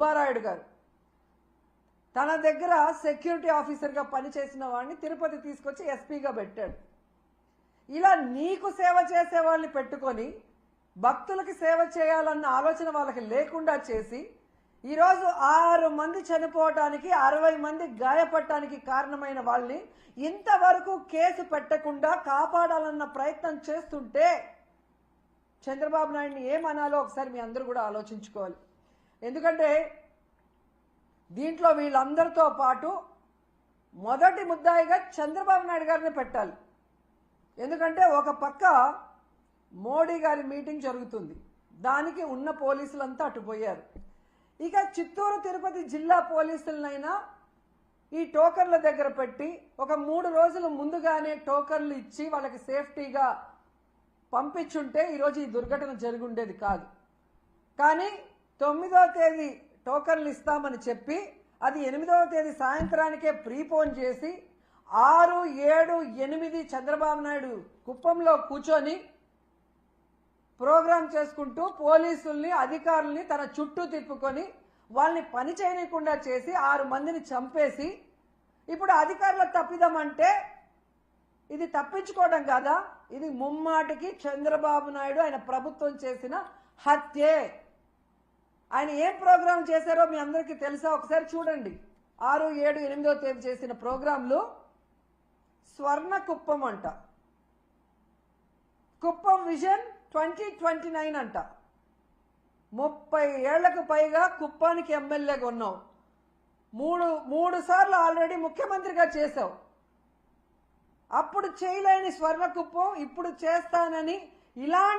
సుబ్బారాయుడు గారు తన దగ్గర సెక్యూరిటీ ఆఫీసర్గా పనిచేసిన వాడిని తిరుపతి తీసుకొచ్చి ఎస్పీగా పెట్టాడు. ఇలా నీకు సేవ చేసే వాళ్ళని పెట్టుకొని భక్తులకి సేవ చేయాలన్న ఆలోచన వాళ్ళకి లేకుండా చేసి ఈరోజు 6 మంది చనిపోవటానికి 60 మంది గాయపడటానికి కారణమైన వాళ్ళని ఇంతవరకు కేసు పెట్టకుండా కాపాడాలన్న ప్రయత్నం చేస్తుంటే చంద్రబాబు నాయుడిని ఏమనాలో ఒకసారి మీ అందరూ కూడా ఆలోచించుకోవాలి. ఎందుకంటే దీంట్లో వీళ్ళందరితో పాటు మొదటి ముద్దాయిగా చంద్రబాబు నాయుడు గారిని పెట్టాలి. ఎందుకంటే ఒక పక్క మోడీ గారి మీటింగ్ జరుగుతుంది, దానికి ఉన్న పోలీసులంతా అటుపోయారు. ఇక చిత్తూరు తిరుపతి జిల్లా పోలీసులనైనా ఈ టోకన్ల దగ్గర పెట్టి ఒక 3 రోజుల ముందుగానే టోకన్లు ఇచ్చి వాళ్ళకి సేఫ్టీగా పంపించుంటే ఈరోజు ఈ దుర్ఘటన జరిగి ఉండేది కాదు. కానీ 9వ తేదీ టోకన్లు ఇస్తామని చెప్పి అది 8వ తేదీ సాయంత్రానికే ప్రీపోన్ చేసి 6, 7, 8 చంద్రబాబు నాయుడు కుప్పంలో కూర్చొని ప్రోగ్రాం చేసుకుంటూ పోలీసుల్ని అధికారుల్ని తన చుట్టూ తిప్పుకొని వాళ్ళని పని చేయకుండా చేసి 6 మందిని చంపేసి ఇప్పుడు అధికారుల తప్పిదమంటే ఇది తప్పించుకోవడం కాదా? ఇది ముమ్మాటికి చంద్రబాబు నాయుడు ఆయన ప్రభుత్వం చేసిన హత్యే. ఆయన ఏం ప్రోగ్రాం చేశారో మీ అందరికీ తెలుసా? ఒకసారి చూడండి. 6, 7, 8వ తేదీ చేసిన ప్రోగ్రాంలు స్వర్ణ కుప్పం అంట, కుప్పం విజన్ 2029 అంట. 30 ఏళ్లకు పైగా కుప్పానికి ఎమ్మెల్యేగా ఉన్నావు, మూడు సార్లు ఆల్రెడీ ముఖ్యమంత్రిగా చేశావు. అప్పుడు చేయలేని స్వర్ణ కుప్పం ఇప్పుడు చేస్తానని ఇలాంటి